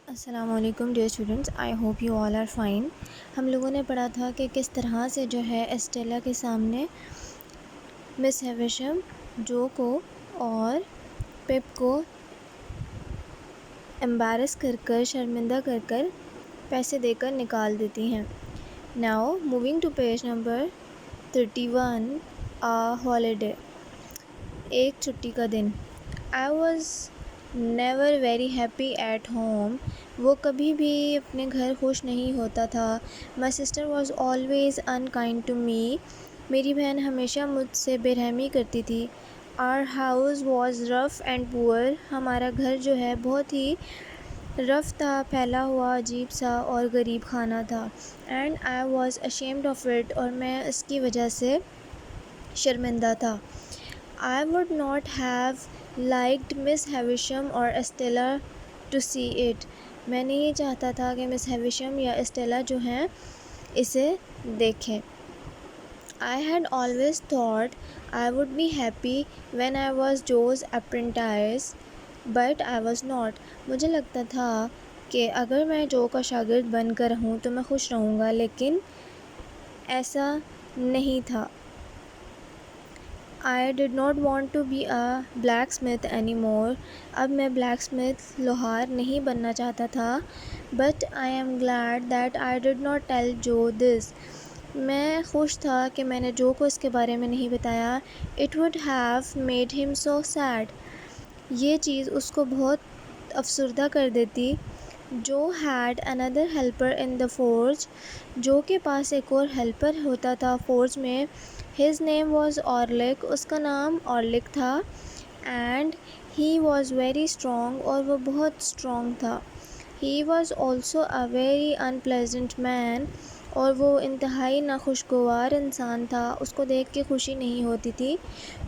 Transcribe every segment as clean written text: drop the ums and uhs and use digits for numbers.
السلام علیکم dear students, I hope you all are fine. ہم لوگوں نے پڑھا تھا کہ کس طرح سے جو ہے اسٹیلا کے سامنے مس ہیویشم جو کو اور پپ کو امبیرس کر شرمندہ کر پیسے دے کر نکال دیتی ہیں۔ Now moving to page number 31، holiday, ایک چھٹی کا دن۔ I was never very happy at home, وہ کبھی بھی اپنے گھر خوش نہیں ہوتا تھا۔ My sister was always unkind to me, میری بہن ہمیشہ مجھ سے بے رحمی کرتی تھی۔ Our house was rough and poor, ہمارا گھر جو ہے بہت ہی رف تھا، پھیلا ہوا، عجیب سا اور غریب خانہ تھا۔ And I was ashamed of it, اور میں اس کی وجہ سے شرمندہ تھا۔ I would not have liked Miss Havisham or Estella to see it، میں نہیں چاہتا تھا کہ مس ہیویشم یا اسٹیلا جو ہیں اسے دیکھیں۔ I had always thought I would be happy when I was Joe's apprentice, but I was not، مجھے لگتا تھا کہ اگر میں جو کا شاگرد بن کر رہوں تو میں خوش رہوں گا، لیکن ایسا نہیں تھا۔ I did not want to be a blacksmith anymore، اب میں بلیک اسمتھ لوہار نہیں بننا چاہتا تھا۔ But I am glad that I did not tell Joe this، میں خوش تھا کہ میں نے جو کو اس کے بارے میں نہیں بتایا۔ It would have made him so sad، یہ چیز اس کو بہت افسردہ کر دیتی۔ Joe had another helper in the forge، جو کے پاس ایک اور ہیلپر ہوتا تھا فورج میں۔ His name was Orlick، اس کا نام اورلک تھا۔ And he was very strong، اور وہ بہت اسٹرانگ تھا۔ He was also a very unpleasant man، اور وہ انتہائی ناخوشگوار انسان تھا، اس کو دیکھ کے خوشی نہیں ہوتی تھی۔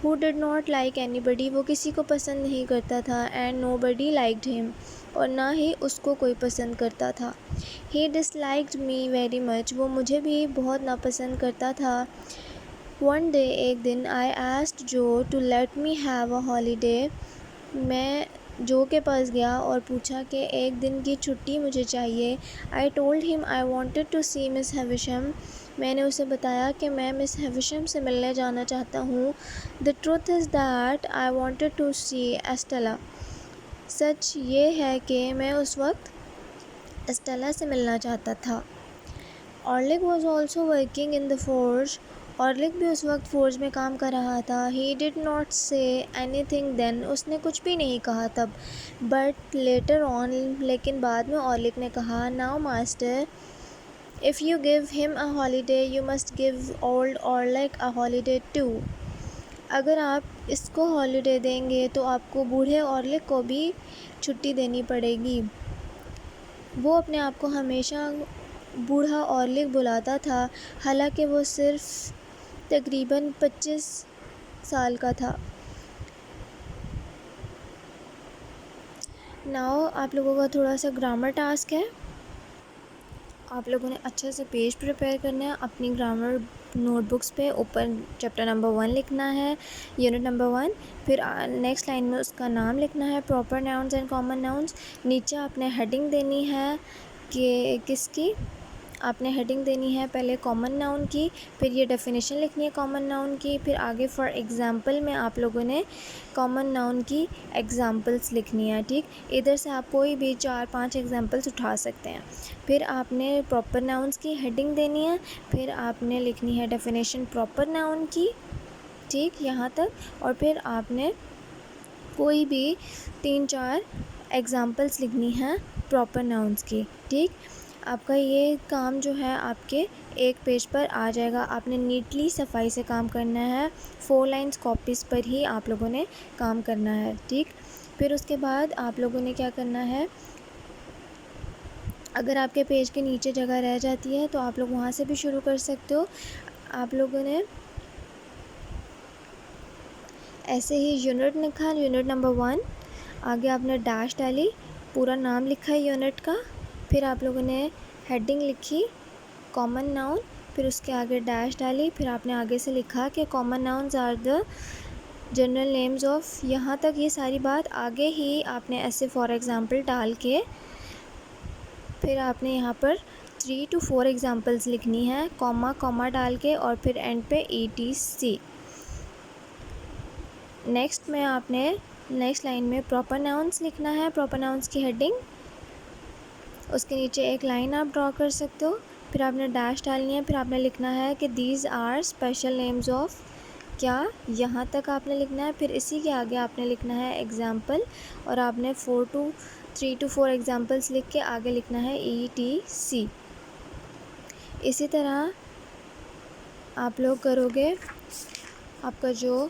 Who did not like anybody، وہ کسی کو پسند نہیں کرتا تھا۔ And nobody liked him، اور نہ ہی اس کو کوئی پسند کرتا تھا۔ He disliked me very much، وہ مجھے بھی بہت ناپسند کرتا تھا۔ One day، ایک دن، I asked Joe to let me have a holiday، میں جو کے پاس گیا اور پوچھا کہ ایک دن کی چھٹی مجھے چاہیے۔ I told him I wanted to see Miss Havisham، میں نے اسے بتایا کہ میں مس ہیویشم سے ملنے جانا چاہتا ہوں۔ The truth is that I wanted to see Estella، سچ یہ ہے کہ میں اس وقت اسٹیلا سے ملنا چاہتا تھا۔ Orlick was also working in the forge، اورلک بھی اس وقت فورج میں کام کر رہا تھا۔ He did not say anything then، اس نے کچھ بھی نہیں کہا تب۔ But later on، لیکن بعد میں اورلک نے کہا Now master، if you give him a holiday you must give old Orlick a holiday too، اگر آپ اس کو ہالیڈے دیں گے تو آپ کو بوڑھے اورلک کو بھی چھٹی دینی پڑے گی۔ وہ اپنے آپ کو ہمیشہ بوڑھا اورلک بلاتا تھا، حالانکہ وہ صرف تقریباً 25 سال کا تھا۔ ناؤ آپ لوگوں کا تھوڑا سا گرامر ٹاسک ہے، آپ لوگوں نے اچھے سے پیج پریپیئر کرنا ہے، اپنی گرامر نوٹ بکس پہ اوپر چیپٹر نمبر 1 لکھنا ہے، یونٹ نمبر 1، پھر نیکسٹ لائن میں اس کا نام لکھنا ہے، proper nouns and common nouns. نیچے آپ نے ہیڈنگ دینی ہے کہ کس کی، آپ نے ہیڈنگ دینی ہے پہلے کامن ناؤن کی، پھر یہ ڈیفینیشن لکھنی ہے کامن ناؤن کی، پھر آگے فار ایگزامپل میں آپ لوگوں نے کامن ناؤن کی ایگزامپلس لکھنی ہے، ٹھیک۔ ادھر سے آپ کوئی بھی 4-5 ایگزامپلس اٹھا سکتے ہیں۔ پھر آپ نے پراپر ناؤنس کی ہیڈنگ دینی ہے، پھر آپ نے لکھنی ہے ڈیفینیشن پراپر ناؤن کی، ٹھیک، یہاں تک، اور پھر آپ نے کوئی بھی 3-4 ایگزامپلس لکھنی ہیں پراپر ناؤنس کی، ٹھیک۔ آپ کا یہ کام جو ہے آپ کے ایک پیج پر آ جائے گا، آپ نے نیٹلی صفائی سے کام کرنا ہے، 4 لائنس کاپیز پر ہی آپ لوگوں نے کام کرنا ہے، ٹھیک۔ پھر اس کے بعد آپ لوگوں نے کیا کرنا ہے، اگر آپ کے پیج کے نیچے جگہ رہ جاتی ہے تو آپ لوگ وہاں سے بھی شروع کر سکتے ہو۔ آپ لوگوں نے ایسے ہی یونٹ لکھا، یونٹ نمبر 1، آگے آپ نے ڈیش ڈالی، پورا نام لکھا ہے یونٹ کا، پھر آپ لوگوں نے ہیڈنگ لکھی کامن ناؤن، پھر اس کے آگے ڈیش ڈالی، پھر آپ نے آگے سے لکھا کہ common nouns are the general names of, یہاں تک یہ ساری بات آگے ہی آپ نے ایسے فار ایگزامپل ڈال کے پھر آپ نے یہاں پر 3 to 4 ایگزامپلس لکھنی ہے، کوما ڈال کے، اور پھر اینڈ پہ ETC۔ نیکسٹ لائن میں پراپر ناؤنس لکھنا ہے، پراپر ناؤنس کی ہیڈنگ، اس کے نیچے ایک لائن آپ ڈرا کر سکتے ہو، پھر آپ نے ڈیش ڈالنی ہے، پھر آپ نے لکھنا ہے کہ these are special names of کیا، یہاں تک آپ نے لکھنا ہے۔ پھر اسی کے آگے آپ نے لکھنا ہے ایگزامپل، اور آپ نے 3 to 4 ایگزامپلس لکھ کے آگے لکھنا ہے ETC۔ اسی طرح آپ لوگ کرو گے، آپ کا جو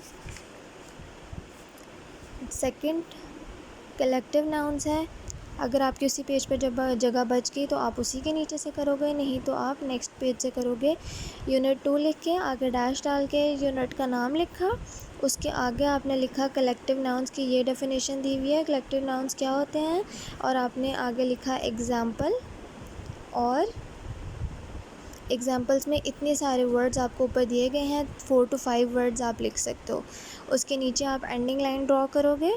سیکنڈ کلیکٹیو ناؤنس ہے، اگر آپ کی اسی پیج پہ جب جگہ بچ گئی تو آپ اسی کے نیچے سے کرو گے، نہیں تو آپ نیکسٹ پیج سے کرو گے۔ یونٹ 2 لکھ کے آگے ڈیش ڈال کے یونٹ کا نام لکھا، اس کے آگے آپ نے لکھا کلیکٹیو ناؤنس کی یہ ڈیفینیشن دی ہوئی ہے، کلیکٹیو ناؤنس کیا ہوتے ہیں، اور آپ نے آگے لکھا ایگزامپل، اور ایگزامپلس میں اتنے سارے ورڈز آپ کو اوپر دیے گئے ہیں، 4 to 5 ورڈز آپ لکھ سکتے ہو۔ اس کے نیچے آپ اینڈنگ لائن ڈرا کرو گے،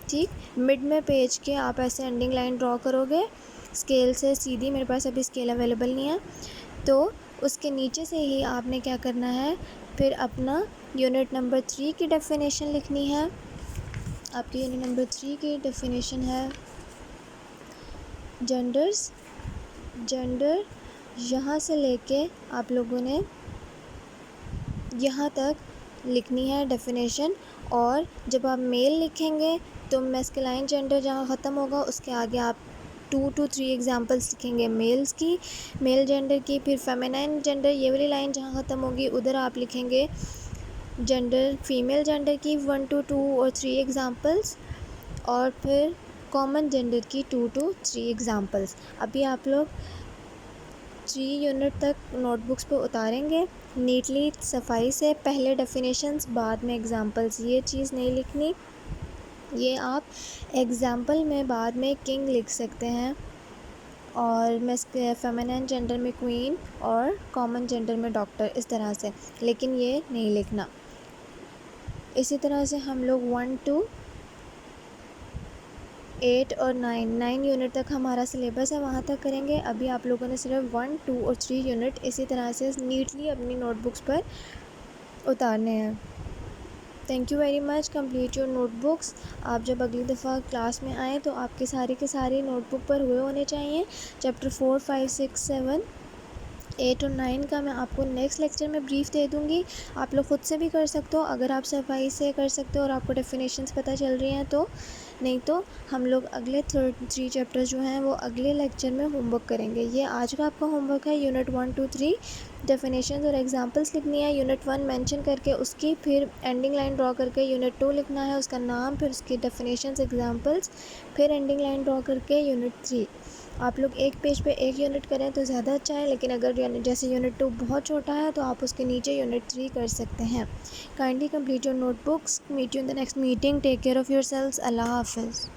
ٹھیک، مڈ میں پیج کے آپ ایسے اینڈنگ لائن ڈرا کرو گے اسکیل سے سیدھی، میرے پاس ابھی اسکیل اویلیبل نہیں ہے، تو اس کے نیچے سے ہی آپ نے کیا کرنا ہے، پھر اپنا یونٹ نمبر 3 کی ڈیفینیشن لکھنی ہے۔ آپ کی یونٹ نمبر 3 کی ڈیفینیشن ہے جینڈر، یہاں سے لے کے آپ لوگوں نے یہاں تک لکھنی ہے ڈیفینیشن، اور جب آپ میل لکھیں گے تو میسکلائن جینڈر جہاں ختم ہوگا اس کے آگے آپ 2 to 3 ایگزامپلس لکھیں گے میل جینڈر کی، پھر فیمینائن جینڈر یہ والی لائن جہاں ختم ہوگی ادھر آپ لکھیں گے فیمیل جینڈر کی 1 to 2 اور 3 ایگزامپلس، اور پھر کامن جینڈر کی 2 to 3 ایگزامپلس۔ ابھی آپ لوگ 3 یونٹ تک نوٹ بکس پہ اتاریں گے نیٹلی، صفائی سے، پہلے ڈیفینیشنز بعد میں ایگزامپلس، یہ چیز نہیں لکھنی، یہ آپ ایگزامپل میں بعد میں کنگ لکھ سکتے ہیں، اور فیمینین جینڈر میں کوئین، اور کامن جینڈر میں ڈاکٹر، اس طرح سے، لیکن یہ نہیں لکھنا۔ اسی طرح سے ہم لوگ 1 to 8 اور 9 یونٹ تک ہمارا سلیبس ہے، وہاں تک کریں گے۔ ابھی آپ لوگوں نے صرف 1 2 اور 3 یونٹ اسی طرح سے نیٹلی اپنی نوٹ بکس پر اتارنے ہیں۔ Thank you very much, complete your notebooks. آپ جب اگلی دفعہ کلاس میں آئیں تو آپ کے ساری نوٹ بک پر ہوئے ہونے چاہیے۔ چیپٹر 4 5 6 7 8 اور 9 کا میں آپ کو نیکسٹ لیکچر میں بریف دے دوں گی، آپ لوگ خود سے بھی کر سکتے ہو اگر آپ صفائی سے کر سکتے ہو اور آپ کو ڈیفینیشنس پتہ چل رہی ہیں تو، نہیں تو ہم لوگ اگلے 3 چیپٹر جو ہیں وہ اگلے لیکچر میں ہوم ورک کریں گے۔ یہ آج کا آپ کا ہوم ورک ہے، یونٹ 1 2 3 ڈیفینیشنز اور ایگزامپلس لکھنی ہے، یونٹ 1 مینشن کر کے اس کی پھر اینڈنگ لائن ڈرا کر کے یونٹ 2 لکھنا ہے، اس کا نام، پھر اس کی ڈیفینیشنز، ایگزامپلس، پھر اینڈنگ لائن ڈرا کر کے یونٹ 3۔ آپ لوگ ایک پیج پہ ایک یونٹ کریں تو زیادہ اچھا ہے، لیکن اگر جیسے یونٹ 2 بہت چھوٹا ہے تو آپ اس کے نیچے یونٹ 3 کر سکتے ہیں۔ Kindly complete your notebooks, meet you in the next meeting, take care of yourselves, اللہ حافظ۔